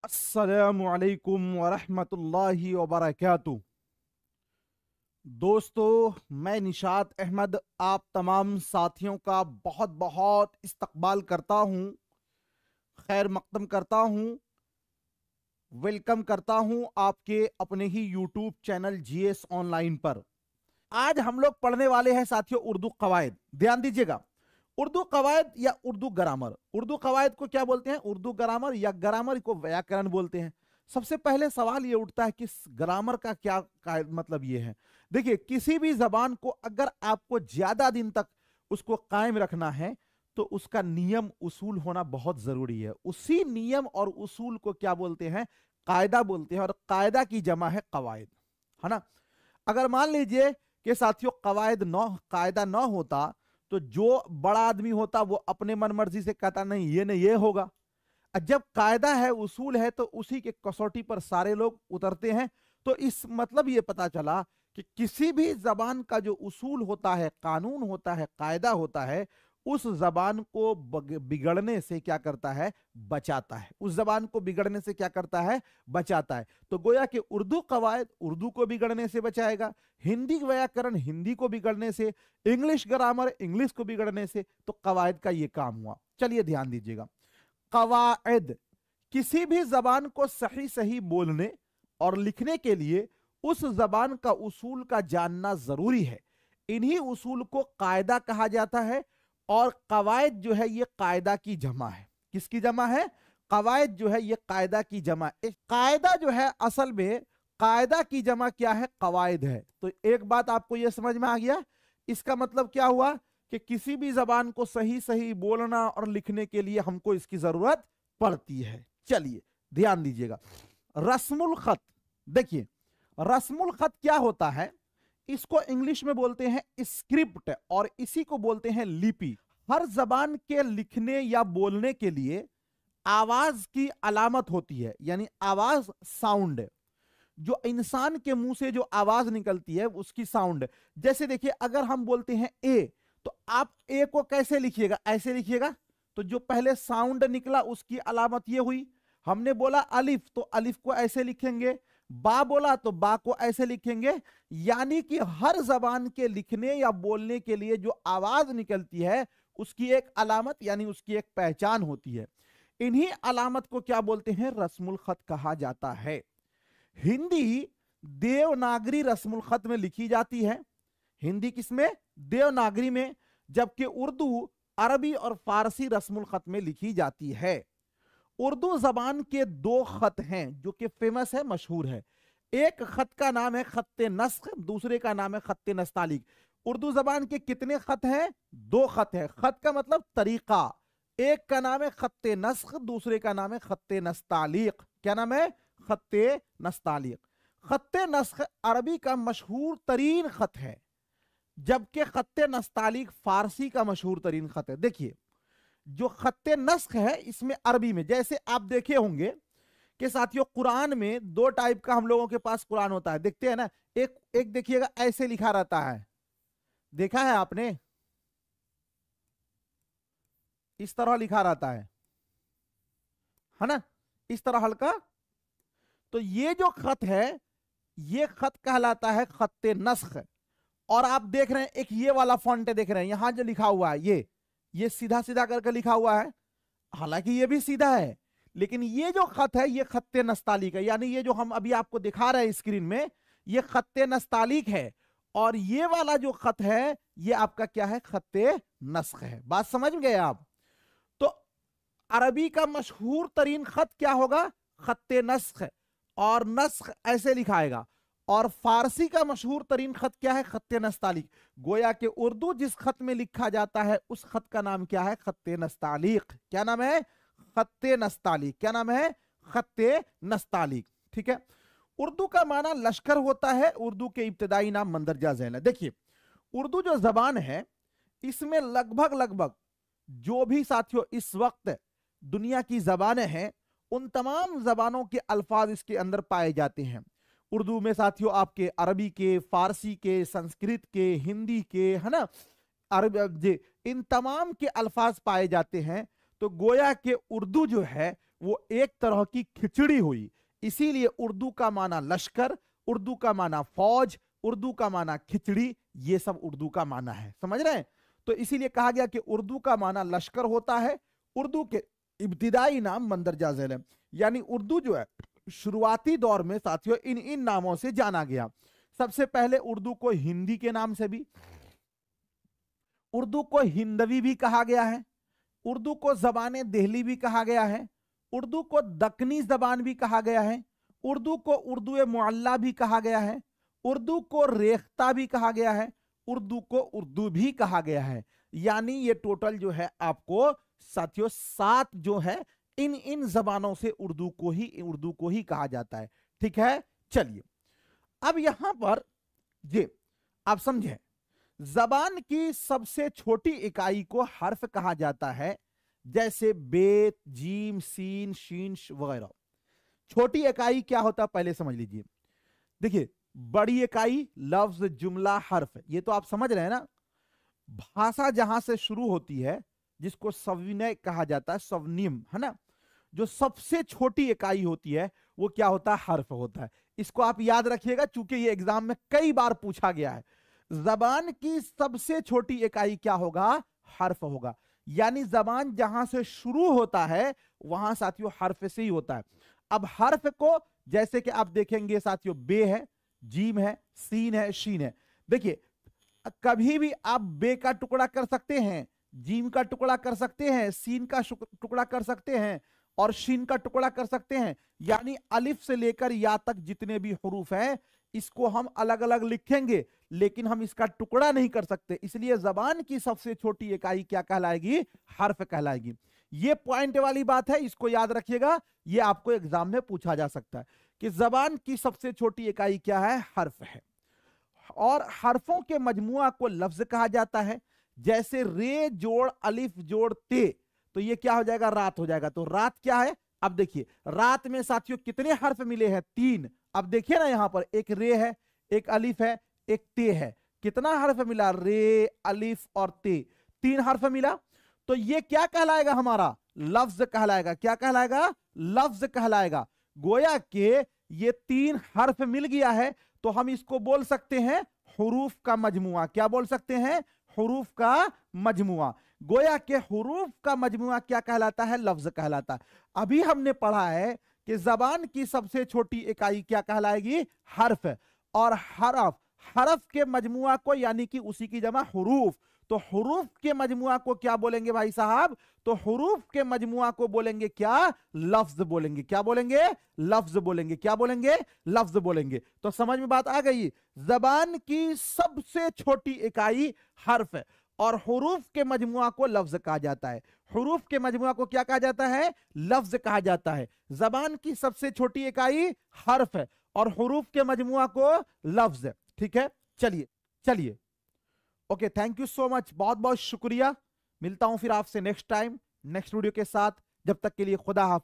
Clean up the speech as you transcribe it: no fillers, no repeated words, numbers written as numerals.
अस्सलामुअलैकुम वरहमतुल्लाहि वबरकातुहू। दोस्तों, मैं निशात अहमद आप तमाम साथियों का बहुत बहुत इस्तकबाल करता हूं, खैर मकदम करता हूं, वेलकम करता हूं आपके अपने ही यूट्यूब चैनल जीएस ऑनलाइन पर। आज हम लोग पढ़ने वाले हैं साथियों उर्दू कवायद। ध्यान दीजिएगा, उर्दू कवायद या उर्दू ग्रामर। उर्दू कवायद को क्या बोलते हैं? उर्दू ग्रामर, या ग्रामर को व्याकरण बोलते हैं। सबसे पहले सवाल ये उठता है कि ग्रामर का क्या मतलब ये है। देखिए, किसी भी जबान को अगर आपको ज्यादा दिन तक उसको कायम रखना है तो उसका नियम उसूल होना बहुत जरूरी है। उसी नियम और उसूल को क्या बोलते हैं? कायदा बोलते हैं, और कायदा की जमा है कवायद, है ना। अगर मान लीजिए कि साथियों कायदा न होता तो जो बड़ा आदमी होता वो अपने मन मर्जी से कहता नहीं ये नहीं ये होगा। जब कायदा है, उसूल है, तो उसी के कसौटी पर सारे लोग उतरते हैं। तो इस मतलब ये पता चला कि किसी भी जबान का जो उसूल होता है, कानून होता है, कायदा होता है, उस जबान को बिगड़ने से क्या करता है? बचाता है। उस जबान को बिगड़ने से क्या करता है? बचाता है। तो गोया कि उर्दू कवायद उर्दू को बिगड़ने से बचाएगा, हिंदी व्याकरण हिंदी को बिगड़ने से, इंग्लिश ग्रामर इंग्लिश को बिगड़ने से। तो कवायद का ये काम हुआ। चलिए ध्यान दीजिएगा, कवायद किसी भी जबान को सही सही बोलने और लिखने के लिए उस जबान का उसूल का जानना जरूरी है। इन्हीं उसूल को कायदा कहा जाता है। और कवायद जो है ये कायदा की जमा है। किसकी जमा है? कवायद जो है ये कायदा की जमा है। कायदा जो है असल में कायदा की जमा क्या है? कवायद है। तो एक बात आपको ये समझ में आ गया। इसका मतलब क्या हुआ कि किसी भी जबान को सही सही बोलना और लिखने के लिए हमको इसकी जरूरत पड़ती है। चलिए ध्यान दीजिएगा, रस्मुल खत। देखिए, रस्मुल खत क्या होता है? इसको इंग्लिश में बोलते हैं स्क्रिप्ट, और इसी को बोलते हैं लिपि। हर जबान के लिखने या बोलने के लिए आवाज की अलामत होती है, यानी आवाज, साउंड। जो इंसान के मुंह से जो आवाज निकलती है उसकी साउंड। जैसे देखिए, अगर हम बोलते हैं ए, तो आप ए को कैसे लिखिएगा? ऐसे लिखिएगा। तो जो पहले साउंड निकला उसकी अलामत ये हुई। हमने बोला अलिफ, तो अलिफ को ऐसे लिखेंगे। बा बोला तो बा को ऐसे लिखेंगे। यानी कि हर जबान के लिखने या बोलने के लिए जो आवाज निकलती है उसकी एक अलामत, यानी उसकी एक पहचान होती है। इन्हीं अलामत को क्या बोलते हैं? रस्मुल खत कहा जाता है। हिंदी देवनागरी रस्मुल खत में लिखी जाती है। हिंदी किसमें? देवनागरी में। जबकि उर्दू अरबी और फारसी रस्मुल खत में लिखी जाती है। उर्दू जबान के दो खत हैं जो कि फेमस है, मशहूर है। एक खत का नाम है खत्ते नस्ख, दूसरे का नाम है खत्ते नस्तालिक। उर्दू जबान के कितने खत हैं? दो खत है। खत का मतलब तरीका। एक का नाम है खत्ते नस्ख, दूसरे का नाम है खत्ते नस्तालिक। क्या नाम है? खत्ते नस्तालिक। खत्ते नस्ख अरबी का मशहूर तरीन खत है, जबकि खत्ते नस्तालिक फारसी का मशहूर तरीन खत है। देखिए, जो खत्ते नस्ख है इसमें अरबी में, जैसे आप देखे होंगे कि साथियों कुरान में दो टाइप का हम लोगों के पास कुरान होता है, देखते हैं ना। एक एक देखिएगा ऐसे लिखा रहता है, देखा है आपने? इस तरह लिखा रहता है ना, इस तरह हल्का। तो ये जो खत है ये खत कहलाता है खत्ते नस्ख। और आप देख रहे हैं एक ये वाला फॉन्ट है, देख रहे हैं यहां जो लिखा हुआ है ये सीधा सीधा करके लिखा हुआ है। हालांकि ये भी सीधा है, लेकिन ये जो खत है ये खत्ते नस्तालिक है। यानी ये जो हम अभी आपको दिखा रहे हैं स्क्रीन में, ये खत्ते नस्तालिक है। और ये वाला जो खत है ये आपका क्या है? खत्ते नस्ख है। बात समझ गए आप? तो अरबी का मशहूर तरीन खत क्या होगा? खत्ते नस्ख। और नस्ख ऐसे लिखाएगा। और फारसी का मशहूर तरीन खत क्या है? खत्ते नस्तालिक। गोया कि उर्दू जिस खत में लिखा जाता है उस खत का नाम क्या है? खत्ते नस्तालिक। क्या नाम है? खत्ते नस्तालिक। क्या नाम है? खत्ते नस्तालिक। ठीक है। उर्दू का माना लश्कर होता है। उर्दू के इब्तदाई नाम मंदरजा झैल है। देखिए, उर्दू जो जबान है इसमें लगभग लगभग जो भी साथियों इस वक्त दुनिया की जबानें हैं उन तमाम जबानों के अल्फाज इसके अंदर पाए जाते हैं। उर्दू में साथियों आपके अरबी के, फारसी के, संस्कृत के, हिंदी के, है ना, अरब इन तमाम के अल्फाज पाए जाते हैं। तो गोया के उर्दू जो है वो एक तरह की खिचड़ी हुई। इसीलिए उर्दू का माना लश्कर, उर्दू का माना फौज, उर्दू का माना खिचड़ी, ये सब उर्दू का माना है, समझ रहे हैं। तो इसीलिए कहा गया कि उर्दू का माना लश्कर होता है। उर्दू के इब्तिदाई नाम मंदरजा झैल है, यानी उर्दू जो है शुरुआती दौर में साथियों इन इन नामों से जाना गया। सबसे पहले उर्दू को हिंदी के नाम से भी, उर्दू को हिंदवी भी कहा गया है, उर्दू को जबान देहली भी कहा गया है, उर्दू को दक्कनी जबान भी कहा गया है, उर्दू को उर्दू मुअल्ला भी कहा गया है, उर्दू को रेख्ता भी कहा गया है, उर्दू को उर्दू भी कहा गया है। यानी ये टोटल जो है आपको साथियों 7 जो है इन इन जबानों से उर्दू को ही कहा जाता है। ठीक है, चलिए अब यहां पर ये आप समझे, जबान की सबसे छोटी इकाई को हर्फ कहा जाता है, जैसे बेत, जीम, सीन, शीन वगैरह। छोटी इकाई क्या होता है पहले समझ लीजिए। देखिए, बड़ी इकाई लफ्ज, जुमला, हर्फ, ये तो आप समझ रहे हैं ना। भाषा जहां से शुरू होती है जिसको सविनय कहा जाता है, सवनिम है ना, जो सबसे छोटी इकाई होती है वो क्या होता है, हर्फ होता है। इसको आप याद रखिएगा चूंकि ये एग्जाम में कई बार पूछा गया है। जबान की सबसे छोटी इकाई क्या होगा, हर्फ होगा। यानी जबान जहां से शुरू होता है वहां साथियों हर्फ से ही होता है। अब हर्फ को जैसे कि आप देखेंगे साथियों, बे है, जीम है, सीन है, शीन है। देखिए, कभी भी आप बे का टुकड़ा कर सकते हैं, जीम का टुकड़ा कर सकते हैं, सीन का टुकड़ा कर सकते हैं और शीन का टुकड़ा कर सकते हैं। यानी अलिफ से लेकर या तक जितने भी हुरूफ हैं इसको हम अलग अलग लिखेंगे, लेकिन हम इसका टुकड़ा नहीं कर सकते। इसलिए जबान की सबसे छोटी इकाई क्या कहलाएगी, हर्फ कहलाएगी। ये पॉइंट वाली बात है, इसको याद रखिएगा। ये आपको एग्जाम में पूछा जा सकता है कि जबान की सबसे छोटी इकाई क्या है, हर्फ है। और हर्फों के मजमुआ को लफ्ज कहा जाता है। जैसे रे जोड़ अलिफ जोड़ ते, तो ये क्या हो जाएगा, रात हो जाएगा। तो रात क्या है, अब देखिए रात में साथियों कितने हर्फ मिले हैं, 3। अब देखिए ना, यहां पर एक रे है, एक अलिफ है, एक ते है। कितना हर्फ मिला, रे, अलिफ और ते, 3 हर्फ मिला। तो ये क्या कहलाएगा, हमारा लफ्ज कहलाएगा। क्या कहलाएगा, लफ्ज कहलाएगा। गोया के ये 3 हर्फ मिल गया है तो हम इसको बोल सकते हैं हुरूफ का मजमुआ। क्या बोल सकते हैं, हुरूफ का मजमुआ। गोया के हुरूफ का मजमुआ क्या कहलाता है, लफ्ज कहलाता है। अभी हमने पढ़ा है कि जबान की सबसे छोटी इकाई क्या कहलाएगी, हर्फ। और हरफ के मजमुआ को यानी कि उसी की जमा हुरूफ, तो हुरूफ के मजमुआ को क्या बोलेंगे भाई साहब, तो हुरूफ के मजमुआ को बोलेंगे क्या, लफ्ज बोलेंगे। क्या बोलेंगे, लफ्ज बोलेंगे। क्या बोलेंगे, लफ्ज बोलेंगे। तो समझ में बात आ गई। जबान की सबसे छोटी इकाई हर्फ है और हुरूफ के मजमुआ को लफ्ज कहा जाता है। हुरूफ के मजमुआ को क्या कहा जाता है, लफ्ज कहा जाता है। जबान की सबसे छोटी इकाई हर्फ है और हुरूफ के मजमुआ को लफ्ज। ठीक है, चलिए चलिए, okay, thank you so much, बहुत बहुत शुक्रिया। मिलता हूं फिर आपसे नेक्स्ट टाइम नेक्स्ट वीडियो के साथ। जब तक के लिए खुदा हाफिज।